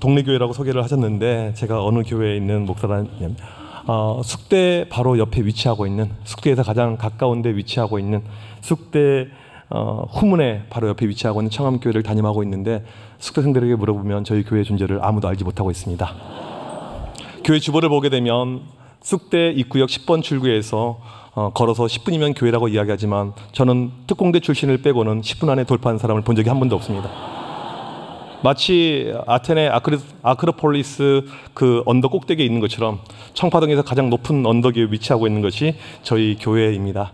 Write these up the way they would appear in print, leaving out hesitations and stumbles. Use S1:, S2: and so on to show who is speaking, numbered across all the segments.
S1: 동네 교회라고 소개를 하셨는데 제가 어느 교회에 있는 목사라냐면 숙대 바로 옆에 위치하고 있는, 숙대에서 가장 가까운 데 위치하고 있는 숙대 후문에 바로 옆에 위치하고 있는 청암교회를 담임하고 있는데, 숙대생들에게 물어보면 저희 교회의 존재를 아무도 알지 못하고 있습니다. 교회 주보를 보게 되면 숙대 입구역 10번 출구에서 걸어서 10분이면 교회라고 이야기하지만 저는 특공대 출신을 빼고는 10분 안에 돌파한 사람을 본 적이 한 번도 없습니다. 마치 아테네 아크로폴리스 그 언덕 꼭대기에 있는 것처럼 청파동에서 가장 높은 언덕 위에 위치하고 있는 것이 저희 교회입니다.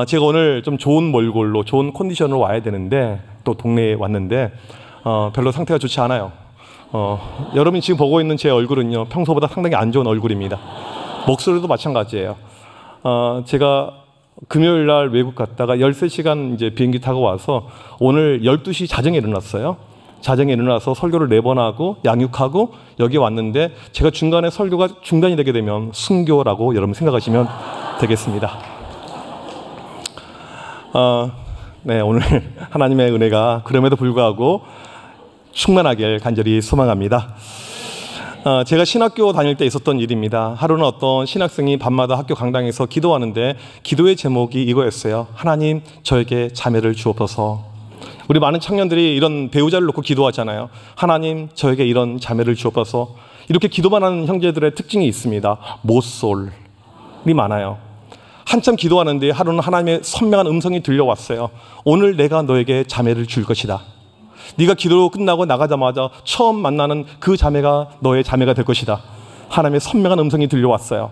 S1: 제가 오늘 좀 좋은 몰골로 좋은 컨디션으로 와야 되는데 또 동네에 왔는데 별로 상태가 좋지 않아요. 여러분이 지금 보고 있는 제 얼굴은요, 평소보다 상당히 안 좋은 얼굴입니다. 목소리도 마찬가지예요. 제가 금요일 날 외국 갔다가 13시간 이제 비행기 타고 와서 오늘 12시 자정에 일어났어요. 자정에 일어나서 설교를 4번 하고 양육하고 여기 왔는데, 제가 중간에 설교가 중단이 되게 되면 순교라고 여러분 생각하시면 되겠습니다. 네, 오늘 하나님의 은혜가 그럼에도 불구하고 충만하길 간절히 소망합니다. 제가 신학교 다닐 때 있었던 일입니다. 하루는 어떤 신학생이 밤마다 학교 강당에서 기도하는데 기도의 제목이 이거였어요. 하나님, 저에게 자매를 주옵소서. 우리 많은 청년들이 이런 배우자를 놓고 기도하잖아요. 하나님, 저에게 이런 자매를 주옵소서. 이렇게 기도만 하는 형제들의 특징이 있습니다. 모쏠이 많아요. 한참 기도하는데 하루는 하나님의 선명한 음성이 들려왔어요. 오늘 내가 너에게 자매를 줄 것이다. 네가 기도 끝나고 나가자마자 처음 만나는 그 자매가 너의 자매가 될 것이다. 하나님의 선명한 음성이 들려왔어요.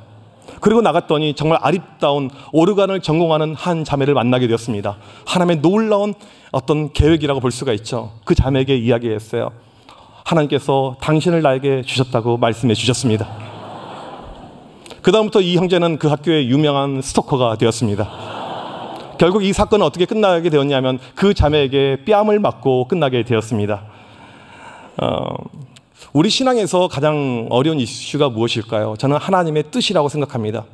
S1: 그리고 나갔더니 정말 아리따운 오르간을 전공하는 한 자매를 만나게 되었습니다. 하나님의 놀라운 어떤 계획이라고 볼 수가 있죠. 그 자매에게 이야기했어요. 하나님께서 당신을 나에게 주셨다고 말씀해 주셨습니다. 그 다음부터 이 형제는 그 학교의 유명한 스토커가 되었습니다. 결국 이 사건은 어떻게 끝나게 되었냐면 그 자매에게 뺨을 맞고 끝나게 되었습니다. 우리 신앙에서 가장 어려운 이슈가 무엇일까요? 저는 하나님의 뜻이라고 생각합니다.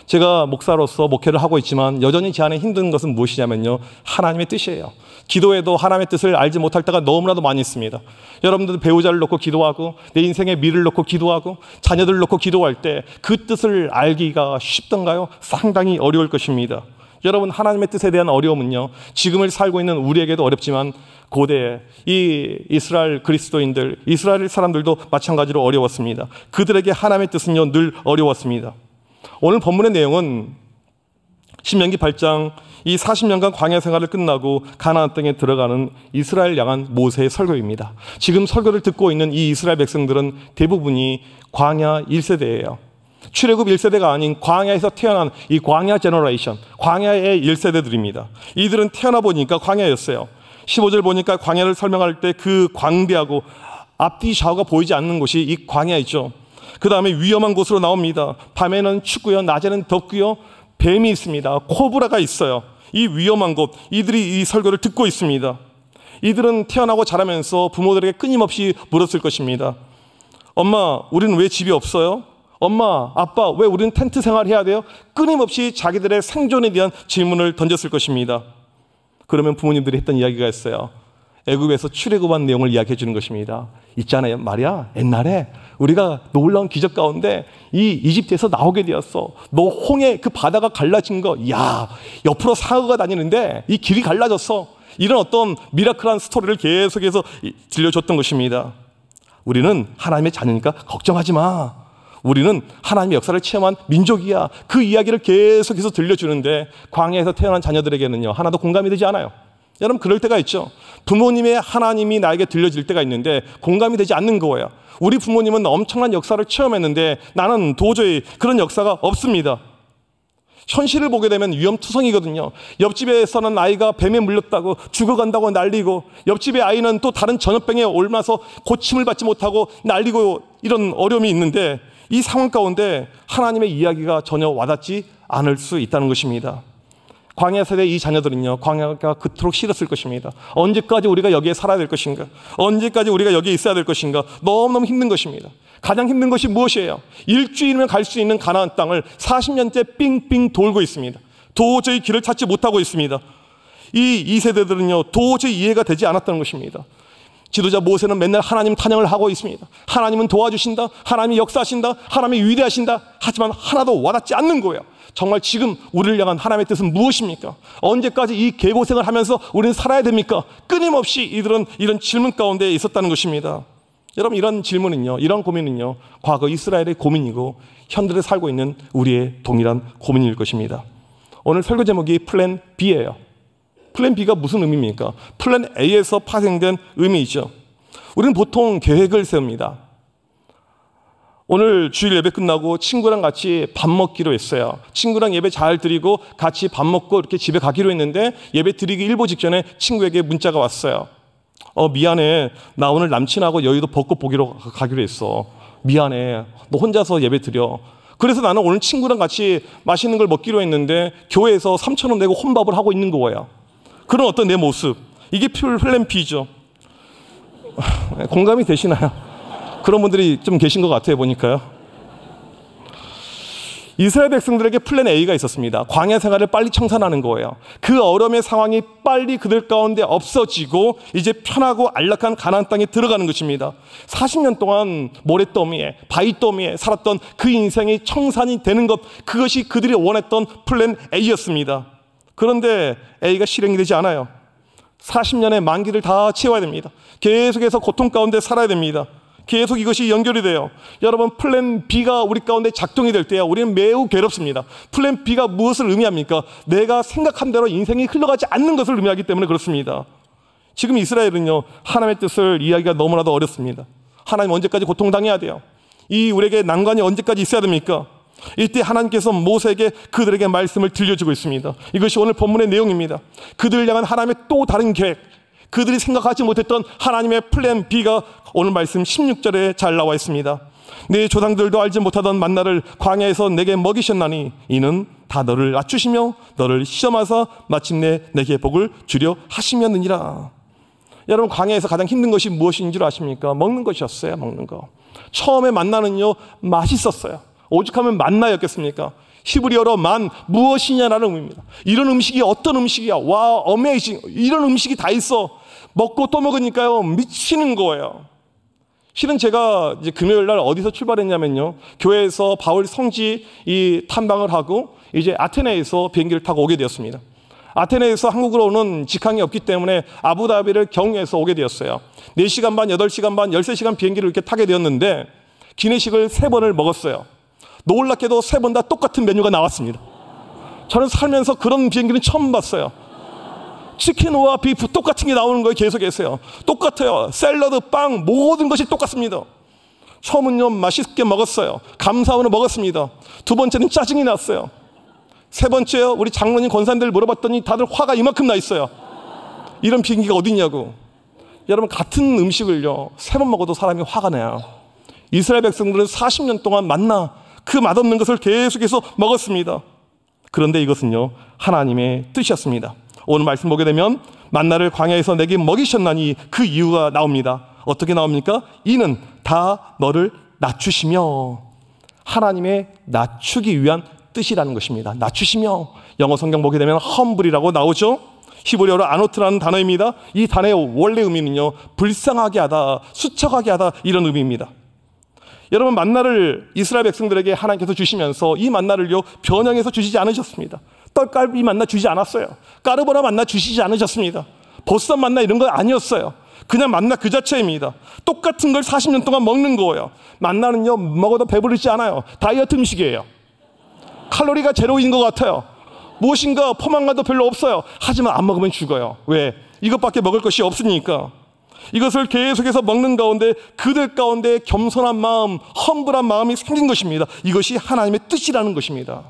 S1: 제가 목사로서 목회를 하고 있지만 여전히 제 안에 힘든 것은 무엇이냐면요, 하나님의 뜻이에요. 기도에도 하나님의 뜻을 알지 못할 때가 너무나도 많이 있습니다. 여러분들도 배우자를 놓고 기도하고 내 인생의 미래를 놓고 기도하고 자녀들을 놓고 기도할 때 그 뜻을 알기가 쉽던가요? 상당히 어려울 것입니다. 여러분, 하나님의 뜻에 대한 어려움은요, 지금을 살고 있는 우리에게도 어렵지만 고대에 이 이스라엘 그리스도인들, 이스라엘 사람들도 마찬가지로 어려웠습니다. 그들에게 하나님의 뜻은요, 늘 어려웠습니다. 오늘 본문의 내용은 신명기 8장, 이 40년간 광야 생활을 끝나고 가나안 땅에 들어가는 이스라엘 향한 모세의 설교입니다. 지금 설교를 듣고 있는 이 이스라엘 백성들은 대부분이 광야 1세대예요. 출애굽 1세대가 아닌 광야에서 태어난 이 광야 제너레이션, 광야의 1세대들입니다. 이들은 태어나 보니까 광야였어요. 15절 보니까 광야를 설명할 때 그 광대하고 앞뒤 좌우가 보이지 않는 곳이 이 광야이죠. 그 다음에 위험한 곳으로 나옵니다. 밤에는 춥고요, 낮에는 덥고요, 뱀이 있습니다. 코브라가 있어요. 이 위험한 곳, 이들이 이 설교를 듣고 있습니다. 이들은 태어나고 자라면서 부모들에게 끊임없이 물었을 것입니다. 엄마, 우리는 왜 집이 없어요? 엄마, 아빠, 왜 우리는 텐트 생활해야 돼요? 끊임없이 자기들의 생존에 대한 질문을 던졌을 것입니다. 그러면 부모님들이 했던 이야기가 있어요. 애굽에서 출애굽한 내용을 이야기해 주는 것입니다. 있잖아요, 말이야, 옛날에 우리가 놀라운 기적 가운데 이 이집트에서 나오게 되었어. 너 홍해 그 바다가 갈라진 거, 야, 옆으로 사흐가 다니는데 이 길이 갈라졌어. 이런 어떤 미라클한 스토리를 계속해서 들려줬던 것입니다. 우리는 하나님의 자녀니까 걱정하지 마. 우리는 하나님의 역사를 체험한 민족이야. 그 이야기를 계속해서 들려주는데 광야에서 태어난 자녀들에게는요, 하나도 공감이 되지 않아요. 여러분, 그럴 때가 있죠. 부모님의 하나님이 나에게 들려질 때가 있는데 공감이 되지 않는 거예요. 우리 부모님은 엄청난 역사를 체험했는데 나는 도저히 그런 역사가 없습니다. 현실을 보게 되면 위험투성이거든요. 옆집에서는 아이가 뱀에 물렸다고 죽어간다고 난리고, 옆집의 아이는 또 다른 전염병에 옮아서 고침을 받지 못하고 난리고, 이런 어려움이 있는데 이 상황 가운데 하나님의 이야기가 전혀 와닿지 않을 수 있다는 것입니다. 광야 세대 이 자녀들은요, 광야가 그토록 싫었을 것입니다. 언제까지 우리가 여기에 살아야 될 것인가? 언제까지 우리가 여기에 있어야 될 것인가? 너무너무 힘든 것입니다. 가장 힘든 것이 무엇이에요? 일주일이면 갈 수 있는 가나안 땅을 40년째 삥삥 돌고 있습니다. 도저히 길을 찾지 못하고 있습니다. 이 세대들은요, 도저히 이해가 되지 않았다는 것입니다. 지도자 모세는 맨날 하나님 찬양을 하고 있습니다. 하나님은 도와주신다. 하나님이 역사하신다. 하나님이 위대하신다. 하지만 하나도 와닿지 않는 거예요. 정말 지금 우리를 향한 하나님의 뜻은 무엇입니까? 언제까지 이 개고생을 하면서 우리는 살아야 됩니까? 끊임없이 이들은 이런 질문 가운데 있었다는 것입니다. 여러분, 이런 질문은요, 이런 고민은요, 과거 이스라엘의 고민이고 현대에 살고 있는 우리의 동일한 고민일 것입니다. 오늘 설교 제목이 플랜 B예요. 플랜 B가 무슨 의미입니까? 플랜 A에서 파생된 의미이죠. 우리는 보통 계획을 세웁니다. 오늘 주일 예배 끝나고 친구랑 같이 밥 먹기로 했어요. 친구랑 예배 잘 드리고 같이 밥 먹고 이렇게 집에 가기로 했는데 예배 드리기 일보 직전에 친구에게 문자가 왔어요. 미안해. 나 오늘 남친하고 여의도 벚꽃 보기로 가기로 했어. 미안해. 너 혼자서 예배 드려. 그래서 나는 오늘 친구랑 같이 맛있는 걸 먹기로 했는데 교회에서 3,000원 내고 혼밥을 하고 있는 거예요. 그런 어떤 내 모습. 이게 플랜 B죠. 공감이 되시나요? 그런 분들이 좀 계신 것 같아요, 보니까요. 이스라엘 백성들에게 플랜 A가 있었습니다. 광야 생활을 빨리 청산하는 거예요. 그 어려움의 상황이 빨리 그들 가운데 없어지고 이제 편하고 안락한 가나안 땅에 들어가는 것입니다. 40년 동안 모래더미에 바위더미에 살았던 그 인생이 청산이 되는 것, 그것이 그들이 원했던 플랜 A였습니다. 그런데 A가 실행이 되지 않아요. 40년의 만기를 다 채워야 됩니다. 계속해서 고통 가운데 살아야 됩니다. 계속 이것이 연결이 돼요. 여러분, 플랜 B가 우리 가운데 작동이 될 때야 우리는 매우 괴롭습니다. 플랜 B가 무엇을 의미합니까? 내가 생각한 대로 인생이 흘러가지 않는 것을 의미하기 때문에 그렇습니다. 지금 이스라엘은요, 하나님의 뜻을 이해하기가 너무나도 어렵습니다. 하나님 언제까지 고통당해야 돼요? 우리에게 난관이 언제까지 있어야 됩니까? 이때 하나님께서 모세에게 그들에게 말씀을 들려주고 있습니다. 이것이 오늘 본문의 내용입니다. 그들을 향한 하나님의 또 다른 계획, 그들이 생각하지 못했던 하나님의 플랜 B가 오늘 말씀 16절에 잘 나와 있습니다. 내 조상들도 알지 못하던 만나를 광야에서 내게 먹이셨나니 이는 다 너를 낮추시며 너를 시험하사 마침내 내게 복을 주려 하시면느니라. 여러분, 광야에서 가장 힘든 것이 무엇인 줄 아십니까? 먹는 것이었어요. 먹는 거. 처음에 만나는요, 맛있었어요. 오죽하면 만나였겠습니까? 히브리어로 만, 무엇이냐라는 의미입니다. 이런 음식이 어떤 음식이야? 와, 어메이징. 이런 음식이 다 있어. 먹고 또 먹으니까요, 미치는 거예요. 실은 제가 이제 금요일 날 어디서 출발했냐면요, 교회에서 바울 성지 탐방을 하고 이제 아테네에서 비행기를 타고 오게 되었습니다. 아테네에서 한국으로 오는 직항이 없기 때문에 아부다비를 경유해서 오게 되었어요. 4시간 반, 8시간 반, 13시간 비행기를 이렇게 타게 되었는데 기내식을 3번을 먹었어요. 놀랍게도 3번 다 똑같은 메뉴가 나왔습니다. 저는 살면서 그런 비행기는 처음 봤어요. 치킨과 비프 똑같은 게 나오는 거예요. 계속해서요. 똑같아요. 샐러드, 빵, 모든 것이 똑같습니다. 처음은요, 맛있게 먹었어요. 감사원을 먹었습니다. 두 번째는 짜증이 났어요. 세 번째요, 우리 장로님 권사님들 물어봤더니 다들 화가 이만큼 나 있어요. 이런 비행기가 어디 있냐고. 여러분, 같은 음식을요, 3번 먹어도 사람이 화가 나요. 이스라엘 백성들은 40년 동안 만나 그 맛없는 것을 계속해서 먹었습니다. 그런데 이것은요, 하나님의 뜻이었습니다. 오늘 말씀 보게 되면 만나를 광야에서 내게 먹이셨나니 그 이유가 나옵니다. 어떻게 나옵니까? 이는 다 너를 낮추시며, 하나님의 낮추기 위한 뜻이라는 것입니다. 낮추시며, 영어 성경 보게 되면 humble이라고 나오죠. 히브리어로 아노트라는 단어입니다. 이 단어의 원래 의미는요, 불쌍하게 하다, 수척하게 하다, 이런 의미입니다. 여러분, 만나를 이스라엘 백성들에게 하나님께서 주시면서 이 만나를요, 변형해서 주시지 않으셨습니다. 떡갈비 만나 주지 않았어요. 까르보나 만나 주시지 않으셨습니다. 보쌈 만나 이런 거 아니었어요. 그냥 만나 그 자체입니다. 똑같은 걸 40년 동안 먹는 거예요. 만나는요, 먹어도 배부르지 않아요. 다이어트 음식이에요. 칼로리가 제로인 것 같아요. 무엇인가 포만감도 별로 없어요. 하지만 안 먹으면 죽어요. 왜? 이것밖에 먹을 것이 없으니까. 이것을 계속해서 먹는 가운데 그들 가운데 겸손한 마음, 험불한 마음이 생긴 것입니다. 이것이 하나님의 뜻이라는 것입니다.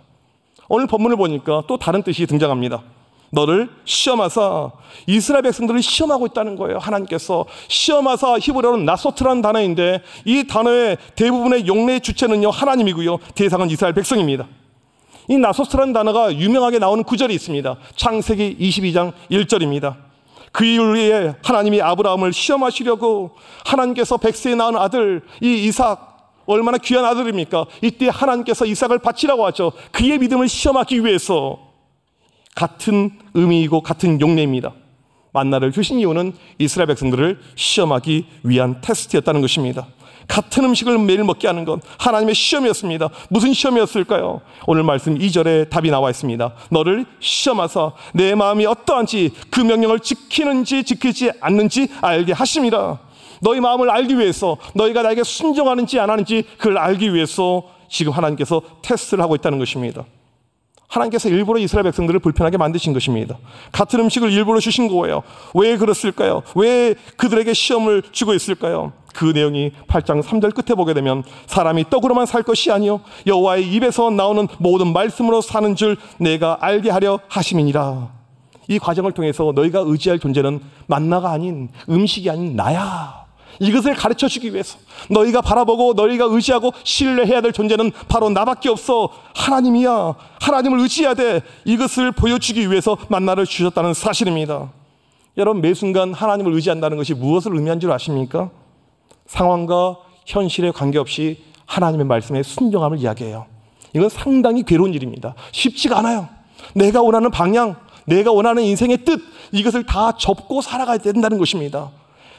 S1: 오늘 본문을 보니까 또 다른 뜻이 등장합니다. 너를 시험하사, 이스라엘 백성들을 시험하고 있다는 거예요. 하나님께서 시험하사, 히브리어로는 나소트라는 단어인데 이 단어의 대부분의 용례의 주체는요, 하나님이고요, 대상은 이스라엘 백성입니다. 이 나소트라는 단어가 유명하게 나오는 구절이 있습니다. 창세기 22장 1절입니다. 그 이후에 하나님이 아브라함을 시험하시려고 하나님께서 백세에 낳은 아들 이 이삭, 얼마나 귀한 아들입니까? 이때 하나님께서 이삭을 바치라고 하죠. 그의 믿음을 시험하기 위해서. 같은 의미이고 같은 용례입니다. 만나를 주신 이유는 이스라엘 백성들을 시험하기 위한 테스트였다는 것입니다. 같은 음식을 매일 먹게 하는 건 하나님의 시험이었습니다. 무슨 시험이었을까요? 오늘 말씀 2절에 답이 나와 있습니다. 너를 시험하사 내 마음이 어떠한지 그 명령을 지키는지 지키지 않는지 알게 하심이라. 너희 마음을 알기 위해서, 너희가 나에게 순종하는지 안 하는지 그걸 알기 위해서 지금 하나님께서 테스트를 하고 있다는 것입니다. 하나님께서 일부러 이스라엘 백성들을 불편하게 만드신 것입니다. 같은 음식을 일부러 주신 거예요. 왜 그랬을까요? 왜 그들에게 시험을 주고 있을까요? 그 내용이 8장 3절 끝에 보게 되면 사람이 떡으로만 살 것이 아니요 여호와의 입에서 나오는 모든 말씀으로 사는 줄 내가 알게 하려 하심이니라. 이 과정을 통해서 너희가 의지할 존재는 만나가 아닌, 음식이 아닌 나야. 이것을 가르쳐주기 위해서, 너희가 바라보고 너희가 의지하고 신뢰해야 될 존재는 바로 나밖에 없어. 하나님이야. 하나님을 의지해야 돼. 이것을 보여주기 위해서 만나를 주셨다는 사실입니다. 여러분, 매 순간 하나님을 의지한다는 것이 무엇을 의미한 줄 아십니까? 상황과 현실에 관계없이 하나님의 말씀에 순종함을 이야기해요. 이건 상당히 괴로운 일입니다. 쉽지가 않아요. 내가 원하는 방향, 내가 원하는 인생의 뜻, 이것을 다 접고 살아가야 된다는 것입니다.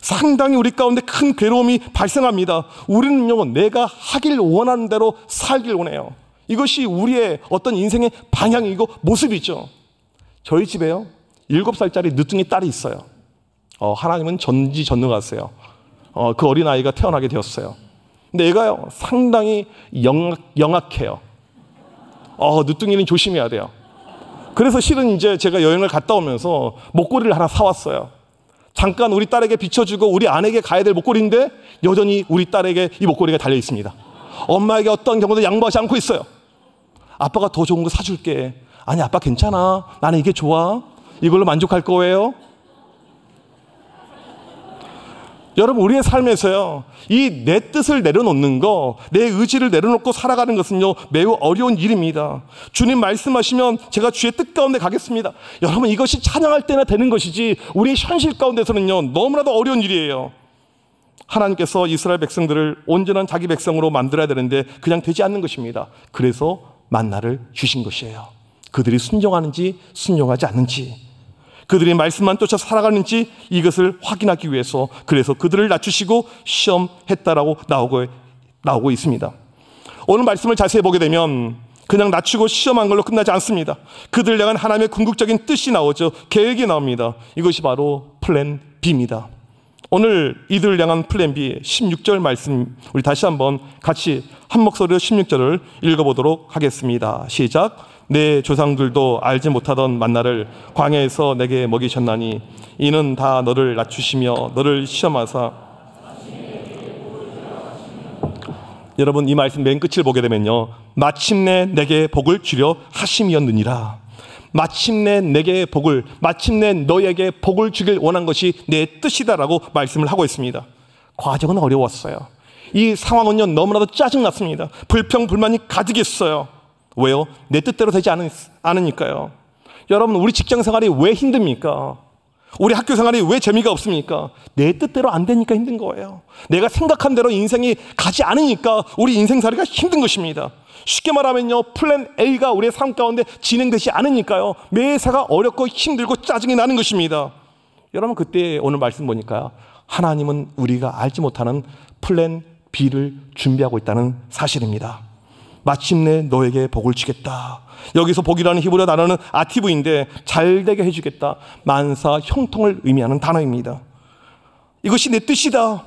S1: 상당히 우리 가운데 큰 괴로움이 발생합니다. 우리는요, 내가 하길 원하는 대로 살길 원해요. 이것이 우리의 어떤 인생의 방향이고 모습이죠. 저희 집에요, 7살짜리 늦둥이 딸이 있어요. 하나님은 전지전능하세요. 그 어린아이가 태어나게 되었어요. 근데 얘가요, 상당히 영악해요. 늦둥이는 조심해야 돼요. 그래서 실은 이제 제가 여행을 갔다 오면서 목걸이를 하나 사왔어요. 잠깐 우리 딸에게 비춰주고 우리 아내에게 가야 될 목걸이인데 여전히 우리 딸에게 이 목걸이가 달려 있습니다. 엄마에게 어떤 경우도 양보하지 않고 있어요. 아빠가 더 좋은 거 사줄게. 아니, 아빠 괜찮아. 나는 이게 좋아. 이걸로 만족할 거예요. 여러분, 우리의 삶에서요, 이 내 뜻을 내려놓는 거, 내 의지를 내려놓고 살아가는 것은요, 매우 어려운 일입니다. 주님 말씀하시면 제가 주의 뜻 가운데 가겠습니다. 여러분, 이것이 찬양할 때나 되는 것이지 우리의 현실 가운데서는요, 너무나도 어려운 일이에요. 하나님께서 이스라엘 백성들을 온전한 자기 백성으로 만들어야 되는데 그냥 되지 않는 것입니다. 그래서 만나를 주신 것이에요. 그들이 순종하는지 순종하지 않는지, 그들이 말씀만 쫓아 살아가는지 이것을 확인하기 위해서, 그래서 그들을 낮추시고 시험했다라고 나오고 있습니다. 오늘 말씀을 자세히 보게 되면 그냥 낮추고 시험한 걸로 끝나지 않습니다. 그들을 향한 하나님의 궁극적인 뜻이 나오죠. 계획이 나옵니다. 이것이 바로 플랜 B입니다. 오늘 이들을 향한 플랜 B 16절 말씀, 우리 다시 한번 같이 한 목소리로 16절을 읽어보도록 하겠습니다. 시작. 내 조상들도 알지 못하던 만나를 광야에서 내게 먹이셨나니 이는 다 너를 낮추시며 너를 시험하사. 여러분, 이 말씀 맨 끝을 보게 되면요, 마침내 내게 복을 주려 하심이었느니라. 마침내 내게 복을, 마침내 너에게 복을 주길 원한 것이 내 뜻이다라고 말씀을 하고 있습니다. 과정은 어려웠어요. 이 상황은요, 너무나도 짜증났습니다. 불평불만이 가득했어요. 왜요? 내 뜻대로 되지 않으니까요. 여러분, 우리 직장 생활이 왜 힘듭니까? 우리 학교 생활이 왜 재미가 없습니까? 내 뜻대로 안 되니까 힘든 거예요. 내가 생각한 대로 인생이 가지 않으니까 우리 인생살이가 힘든 것입니다. 쉽게 말하면요, 플랜 A가 우리의 삶 가운데 진행되지 않으니까요, 매사가 어렵고 힘들고 짜증이 나는 것입니다. 여러분, 그때 오늘 말씀 보니까 하나님은 우리가 알지 못하는 플랜 B를 준비하고 있다는 사실입니다. 마침내 너에게 복을 주겠다. 여기서 복이라는 히브리어 단어는 아티브인데 잘되게 해주겠다, 만사 형통을 의미하는 단어입니다. 이것이 내 뜻이다.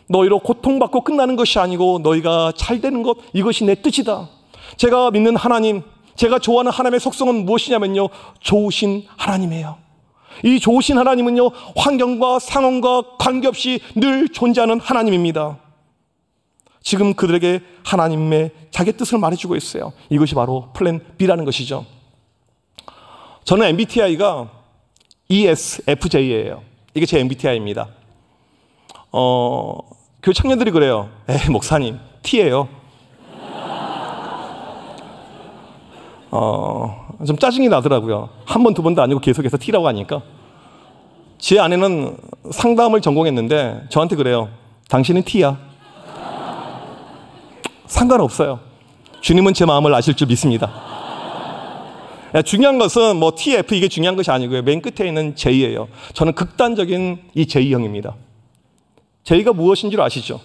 S1: 너희로 고통받고 끝나는 것이 아니고 너희가 잘되는 것, 이것이 내 뜻이다. 제가 믿는 하나님, 제가 좋아하는 하나님의 속성은 무엇이냐면요, 좋으신 하나님이에요. 이 좋으신 하나님은요, 환경과 상황과 관계없이 늘 존재하는 하나님입니다. 지금 그들에게 하나님의 자기 뜻을 말해주고 있어요. 이것이 바로 플랜 B라는 것이죠. 저는 MBTI가 ESFJ예요. 이게 제 MBTI입니다. 교회 청년들이 그래요. 목사님, T예요. 좀 짜증이 나더라고요. 한 번, 두 번도 아니고 계속해서 T라고 하니까. 제 아내는 상담을 전공했는데 저한테 그래요. 당신은 T야. 상관없어요. 주님은 제 마음을 아실 줄 믿습니다. 중요한 것은 뭐 TF 이게 중요한 것이 아니고요. 맨 끝에 있는 J예요. 저는 극단적인 이 J형입니다. J가 무엇인 줄 아시죠?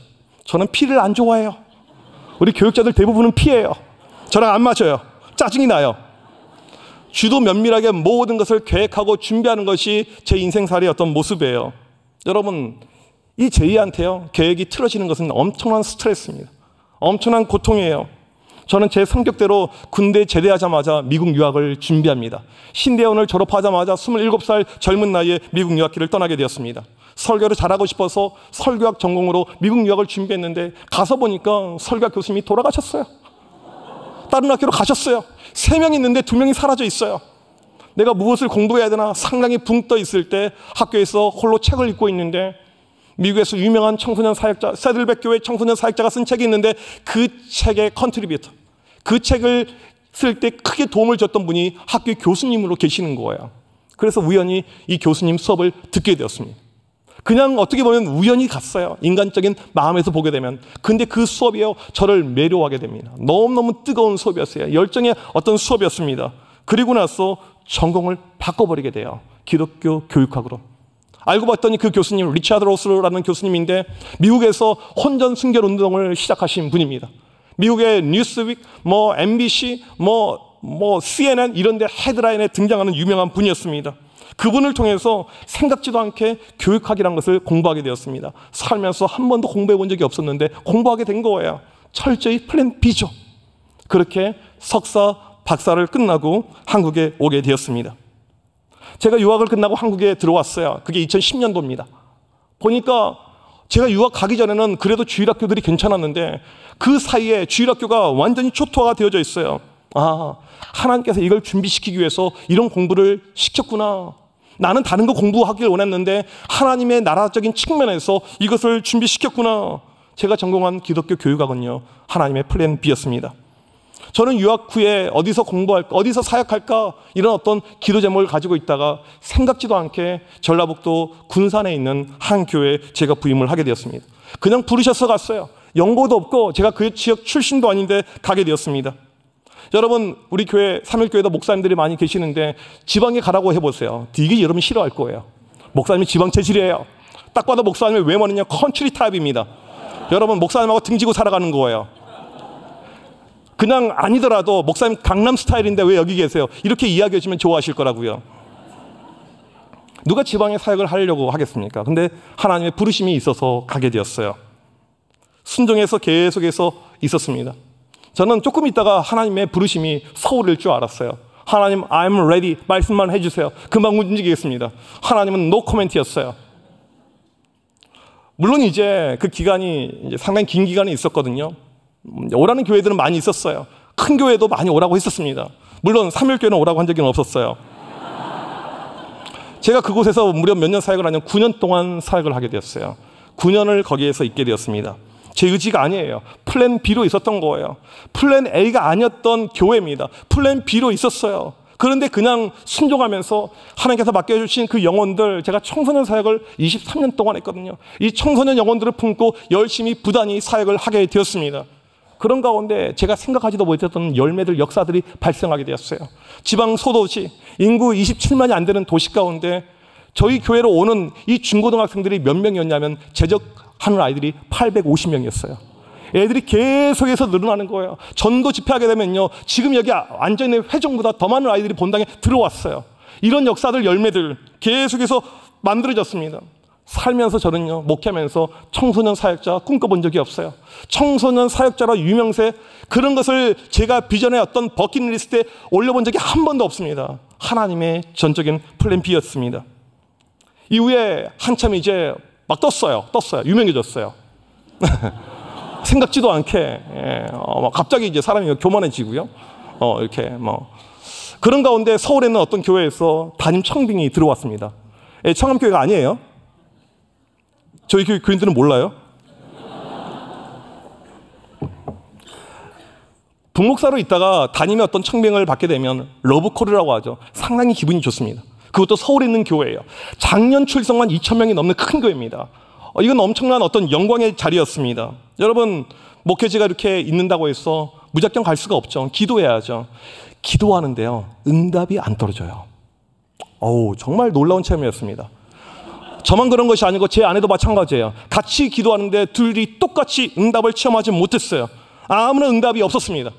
S1: 저는 P를 안 좋아해요. 우리 교육자들 대부분은 P예요. 저랑 안 맞아요. 짜증이 나요. 쥐도 면밀하게 모든 것을 계획하고 준비하는 것이 제 인생살이의 어떤 모습이에요. 여러분, 이 J한테요, 계획이 틀어지는 것은 엄청난 스트레스입니다. 엄청난 고통이에요. 저는 제 성격대로 군대 제대하자마자 미국 유학을 준비합니다. 신대원을 졸업하자마자 27살 젊은 나이에 미국 유학길을 떠나게 되었습니다. 설교를 잘하고 싶어서 설교학 전공으로 미국 유학을 준비했는데 가서 보니까 설교학 교수님이 돌아가셨어요. 다른 학교로 가셨어요. 3명 있는데 2명이 사라져 있어요. 내가 무엇을 공부해야 되나 상당히 붕 떠 있을 때 학교에서 홀로 책을 읽고 있는데 미국에서 유명한 청소년 사역자, 세들백 교회 청소년 사역자가 쓴 책이 있는데 그 책의 컨트리뷰터, 그 책을 쓸 때 크게 도움을 줬던 분이 학교 교수님으로 계시는 거예요. 그래서 우연히 이 교수님 수업을 듣게 되었습니다. 그냥 어떻게 보면 우연히 갔어요. 인간적인 마음에서 보게 되면. 근데 그 수업이요, 저를 매료하게 됩니다. 너무너무 뜨거운 수업이었어요. 열정의 어떤 수업이었습니다. 그리고 나서 전공을 바꿔버리게 돼요. 기독교 교육학으로. 알고 봤더니 그 교수님, 리차드 로스라는 교수님인데 미국에서 혼전 순결 운동을 시작하신 분입니다. 미국의 뉴스윅, MBC, CNN 이런 데 헤드라인에 등장하는 유명한 분이었습니다. 그분을 통해서 생각지도 않게 교육학이라는 것을 공부하게 되었습니다. 살면서 한 번도 공부해 본 적이 없었는데 공부하게 된 거예요. 철저히 플랜 B죠. 그렇게 석사, 박사를 끝나고 한국에 오게 되었습니다. 제가 유학을 끝나고 한국에 들어왔어요. 그게 2010년도입니다. 보니까 제가 유학 가기 전에는 그래도 주일학교들이 괜찮았는데 그 사이에 주일학교가 완전히 초토화가 되어져 있어요. 아, 하나님께서 이걸 준비시키기 위해서 이런 공부를 시켰구나. 나는 다른 거 공부하길 원했는데 하나님의 나라적인 측면에서 이것을 준비시켰구나. 제가 전공한 기독교 교육학은요, 하나님의 플랜 B였습니다. 저는 유학 후에 어디서 공부할까, 어디서 사역할까 이런 어떤 기도 제목을 가지고 있다가 생각지도 않게 전라북도 군산에 있는 한 교회에 제가 부임을 하게 되었습니다. 그냥 부르셔서 갔어요. 연고도 없고 제가 그 지역 출신도 아닌데 가게 되었습니다. 여러분, 우리 교회, 삼일교회도 목사님들이 많이 계시는데 지방에 가라고 해보세요. 되게 여러분 싫어할 거예요. 목사님이 지방 체질이에요. 딱 봐도 목사님의 외모는요, 컨트리 타입입니다. 여러분, 목사님하고 등지고 살아가는 거예요. 그냥 아니더라도 목사님 강남 스타일인데 왜 여기 계세요? 이렇게 이야기해 주면 좋아하실 거라고요. 누가 지방에 사역을 하려고 하겠습니까? 근데 하나님의 부르심이 있어서 가게 되었어요. 순종해서 계속해서 있었습니다. 저는 조금 있다가 하나님의 부르심이 서울일 줄 알았어요. 하나님, I'm ready. 말씀만 해주세요. 금방 움직이겠습니다. 하나님은 no comment이었어요. 물론 이제 그 기간이 이제 상당히 긴 기간이 있었거든요. 오라는 교회들은 많이 있었어요. 큰 교회도 많이 오라고 했었습니다. 물론 삼일교회는 오라고 한 적은 없었어요. 제가 그곳에서 무려 몇 년 사역을 하냐면 9년 동안 사역을 하게 되었어요. 9년을 거기에서 있게 되었습니다. 제 의지가 아니에요. 플랜 B로 있었던 거예요. 플랜 A가 아니었던 교회입니다. 플랜 B로 있었어요. 그런데 그냥 순종하면서 하나님께서 맡겨주신 그 영혼들, 제가 청소년 사역을 23년 동안 했거든요. 이 청소년 영혼들을 품고 열심히 부단히 사역을 하게 되었습니다. 그런 가운데 제가 생각하지도 못했던 열매들, 역사들이 발생하게 되었어요. 지방 소도시, 인구 27만이 안 되는 도시 가운데 저희 교회로 오는 이 중고등학생들이 몇 명이었냐면 재적하는 아이들이 850명이었어요. 애들이 계속해서 늘어나는 거예요. 전도 집회하게 되면요, 지금 여기 앉아있는 회종보다 더 많은 아이들이 본당에 들어왔어요. 이런 역사들, 열매들 계속해서 만들어졌습니다. 살면서 저는요, 목회하면서 청소년 사역자 꿈꿔본 적이 없어요. 청소년 사역자로 유명세, 그런 것을 제가 비전의 어떤 버킷리스트에 올려본 적이 한 번도 없습니다. 하나님의 전적인 플랜 B였습니다. 이후에 한참 이제 막 떴어요. 유명해졌어요. 생각지도 않게 갑자기 이제 사람이 교만해지고요. 이렇게 그런 가운데 서울에 있는 어떤 교회에서 담임 청빙이 들어왔습니다. 청암교회가 아니에요. 저희 교인들은 몰라요. 북목사로 있다가 담임의 어떤 청빙을 받게 되면 러브콜이라고 하죠. 상당히 기분이 좋습니다. 그것도 서울에 있는 교회예요. 작년 출석만 2,000명이 넘는 큰 교회입니다. 이건 엄청난 어떤 영광의 자리였습니다. 여러분, 목회지가 이렇게 있는다고 해서 무작정 갈 수가 없죠. 기도해야죠. 기도하는데요, 응답이 안 떨어져요. 정말 놀라운 체험이었습니다. 저만 그런 것이 아니고 제 아내도 마찬가지예요. 같이 기도하는데 둘이 똑같이 응답을 체험하지 못했어요. 아무런 응답이 없었습니다.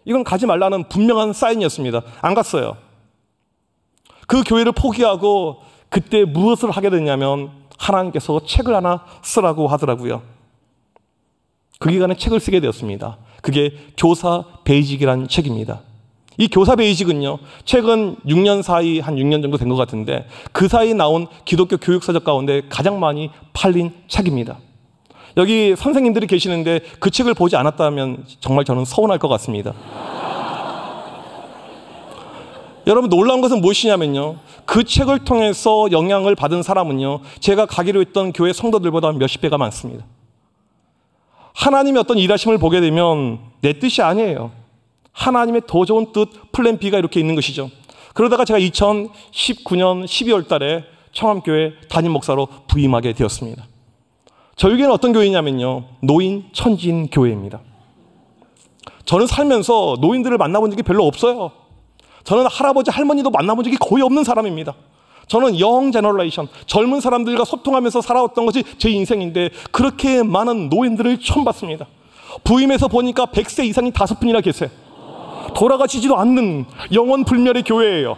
S1: 이건 가지 말라는 분명한 사인이었습니다. 안 갔어요. 그 교회를 포기하고 그때 무엇을 하게 됐냐면 하나님께서 책을 하나 쓰라고 하더라고요. 그 기간에 책을 쓰게 되었습니다. 그게 교사 베이직이라는 책입니다. 이 교사 베이직은요, 최근 6년 사이 한 6년 정도 된 것 같은데 그 사이 나온 기독교 교육서적 가운데 가장 많이 팔린 책입니다. 여기 선생님들이 계시는데 그 책을 보지 않았다면 정말 저는 서운할 것 같습니다. 여러분, 놀라운 것은 무엇이냐면요, 그 책을 통해서 영향을 받은 사람은요, 제가 가기로 했던 교회 성도들보다 몇십 배가 많습니다. 하나님의 어떤 일하심을 보게 되면 내 뜻이 아니에요. 하나님의 더 좋은 뜻, 플랜 B가 이렇게 있는 것이죠. 그러다가 제가 2019년 12월 달에 청암교회 담임 목사로 부임하게 되었습니다. 저에게는 어떤 교회냐면요, 노인 천지인 교회입니다. 저는 살면서 노인들을 만나본 적이 별로 없어요. 저는 할아버지, 할머니도 만나본 적이 거의 없는 사람입니다. 저는 영 제너레이션, 젊은 사람들과 소통하면서 살아왔던 것이 제 인생인데 그렇게 많은 노인들을 처음 봤습니다. 부임해서 보니까 100세 이상이 5분이나 계세요. 돌아가시지도 않는 영원 불멸의 교회예요.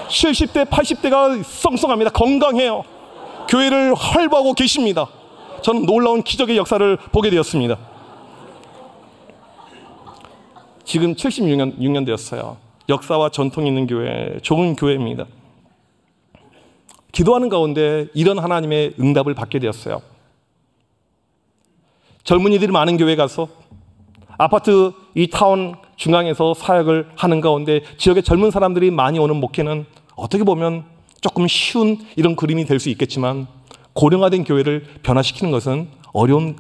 S1: 70대, 80대가 썽썽합니다. 건강해요. 교회를 활보하고 계십니다. 저는 놀라운 기적의 역사를 보게 되었습니다. 지금 76년 되었어요. 역사와 전통이 있는 교회, 좋은 교회입니다. 기도하는 가운데 이런 하나님의 응답을 받게 되었어요. 젊은이들이 많은 교회 가서 아파트 이 타운 중앙에서 사역을 하는 가운데 지역에 젊은 사람들이 많이 오는 목회는 어떻게 보면 조금 쉬운 이런 그림이 될 수 있겠지만 고령화된 교회를 변화시키는 것은 어려운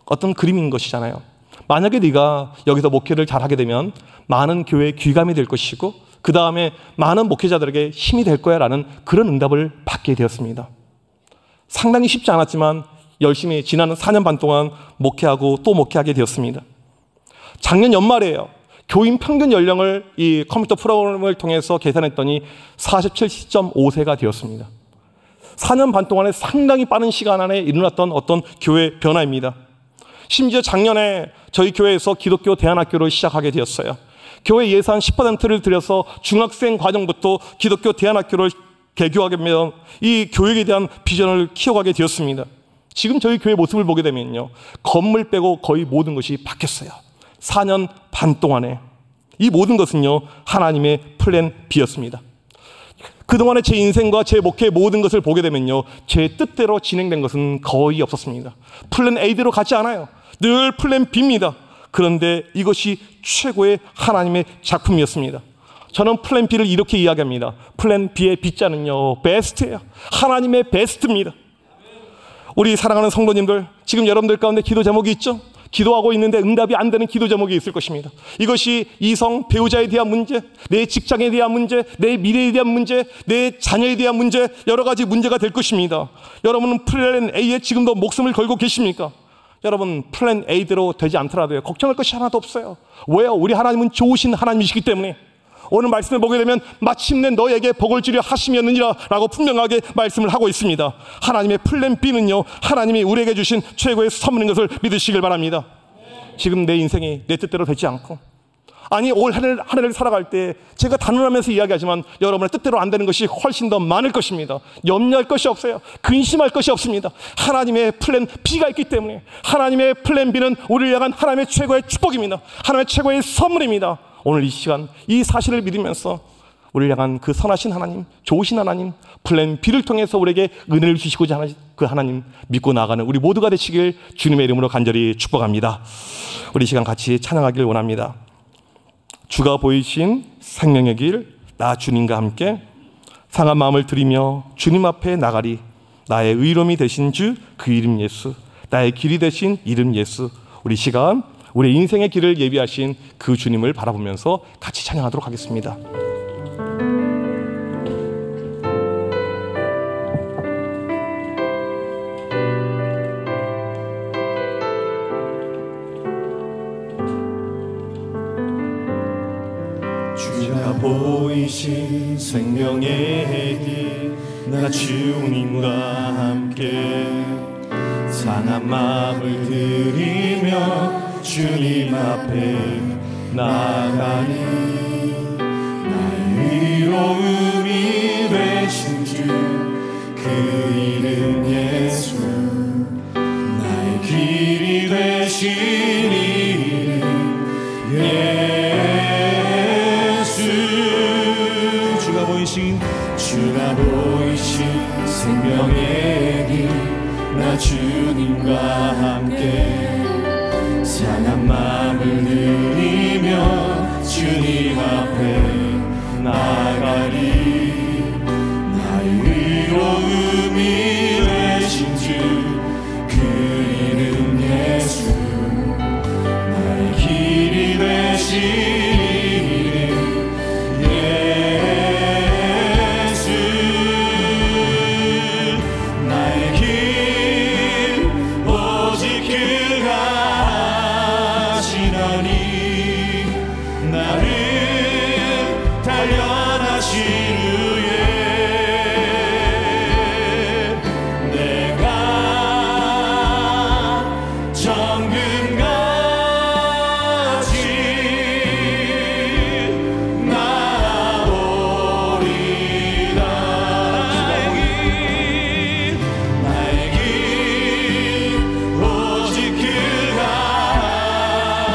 S1: 어떤 그림인 것이잖아요. 만약에 네가 여기서 목회를 잘하게 되면 많은 교회의 귀감이 될 것이고 그 다음에 많은 목회자들에게 힘이 될 거야 라는 그런 응답을 받게 되었습니다. 상당히 쉽지 않았지만 열심히 지난 4년 반 동안 목회하고 또 목회하게 되었습니다. 작년 연말에요, 교인 평균 연령을 이 컴퓨터 프로그램을 통해서 계산했더니 47.5세가 되었습니다. 4년 반 동안에 상당히 빠른 시간 안에 일어났던 어떤 교회 변화입니다. 심지어 작년에 저희 교회에서 기독교 대안학교를 시작하게 되었어요. 교회 예산 10%를 들여서 중학생 과정부터 기독교 대안학교를 개교하게 되면 이 교육에 대한 비전을 키워가게 되었습니다. 지금 저희 교회 모습을 보게 되면요, 건물 빼고 거의 모든 것이 바뀌었어요. 4년 반 동안에 이 모든 것은요, 하나님의 플랜 B였습니다. 그동안의 제 인생과 제 목회의 모든 것을 보게 되면요, 제 뜻대로 진행된 것은 거의 없었습니다. 플랜 A대로 가지 않아요. 늘 플랜 B입니다. 그런데 이것이 최고의 하나님의 작품이었습니다. 저는 플랜 B를 이렇게 이야기합니다. 플랜 B의 B자는요, 베스트예요. 하나님의 베스트입니다. 우리 사랑하는 성도님들, 지금 여러분들 가운데 기도 제목이 있죠? 기도하고 있는데 응답이 안 되는 기도 제목이 있을 것입니다. 이것이 이성, 배우자에 대한 문제, 내 직장에 대한 문제, 내 미래에 대한 문제, 내 자녀에 대한 문제, 여러 가지 문제가 될 것입니다. 여러분은 플랜 A에 지금도 목숨을 걸고 계십니까? 여러분, 플랜 A대로 되지 않더라도요, 걱정할 것이 하나도 없어요. 왜요? 우리 하나님은 좋으신 하나님이시기 때문에. 오늘 말씀을 보게 되면 마침내 너에게 복을 주려 하심이었느니라 라고 분명하게 말씀을 하고 있습니다. 하나님의 플랜 B는요, 하나님이 우리에게 주신 최고의 선물인 것을 믿으시길 바랍니다. 지금 내 인생이 내 뜻대로 되지 않고, 아니 올 한 해를 살아갈 때 제가 단언하면서 이야기하지만 여러분의 뜻대로 안 되는 것이 훨씬 더 많을 것입니다. 염려할 것이 없어요. 근심할 것이 없습니다. 하나님의 플랜 B가 있기 때문에. 하나님의 플랜 B는 우리를 향한 하나님의 최고의 축복입니다. 하나님의 최고의 선물입니다. 오늘 이 시간 이 사실을 믿으면서 우리를 향한 그 선하신 하나님, 좋으신 하나님, 플랜 B를 통해서 우리에게 은혜를 주시고자 하는 그 하나님 믿고 나아가는 우리 모두가 되시길 주님의 이름으로 간절히 축복합니다. 우리 시간 같이 찬양하길 원합니다. 주가 보이신 생명의 길, 나 주님과 함께 상한 마음을 드리며 주님 앞에 나가리. 나의 의로움이 되신 주, 그 이름 예수, 나의 길이 되신 이름 예수. 우리 시간 우리 인생의 길을 예비하신 그 주님을 바라보면서 같이 찬양하도록 하겠습니다. 보이신 생명의 길 나 주님과 함께 상한 마음을 들이며 주님 앞에 나가니 나의 위로움이 되신 주 그 이름 예수 나의 길이 되신 이름 예수 주가 보이신 생명의 길 나 주님과 함께 상한 마음을 들이며 주님 앞에 나가리 나의 위로움이 되신 주 그 이름 예수 나의 길이 되신 이름 예수 나의 길 오직 그가 하시나니 나를 단련하신 후에 내가 정금같이 나오리라 나의 길 오직 그가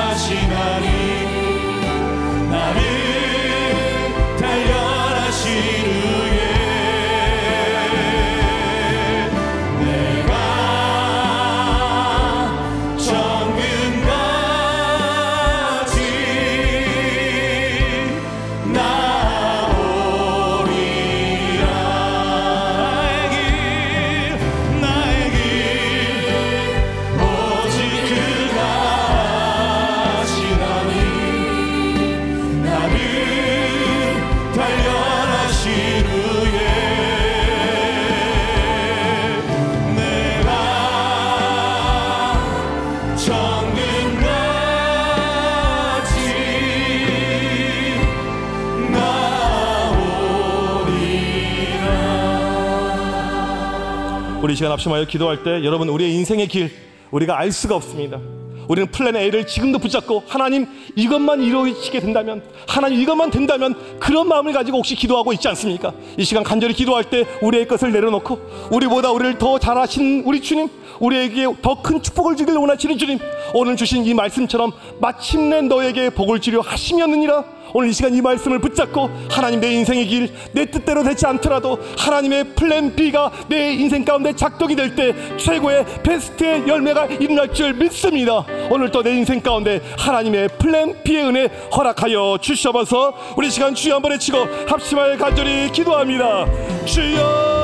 S1: 하시나니 나를 단련하신 후에 내가 정금같이 나오리라 나의 길 오직 그가 하시나니 나를 단련하신 후에 내가 정금같이 나오리라. 우리 시간 합심하여 기도할 때 여러분 우리의 인생의 길 우리가 알 수가 없습니다. 우리는 플랜 A를 지금도 붙잡고 하나님 이것만 이루어지게 된다면 하나님 이것만 된다면 그런 마음을 가지고 혹시 기도하고 있지 않습니까? 이 시간 간절히 기도할 때 우리의 것을 내려놓고 우리보다 우리를 더 잘하신 우리 주님 우리에게 더 큰 축복을 주길 원하시는 주님 오늘 주신 이 말씀처럼 마침내 너에게 복을 주려 하심이었느니라. 오늘 이 시간 이 말씀을 붙잡고 하나님 내 인생의 길 내 뜻대로 되지 않더라도 하나님의 플랜 B가 내 인생 가운데 작동이 될 때 최고의 베스트의 열매가 일어날 줄 믿습니다. 오늘 또 내 인생 가운데 하나님의 플랜 B의 은혜 허락하여 주시옵소서. 우리 시간 주여 한번 외치고 합심하여 간절히 기도합니다. 주여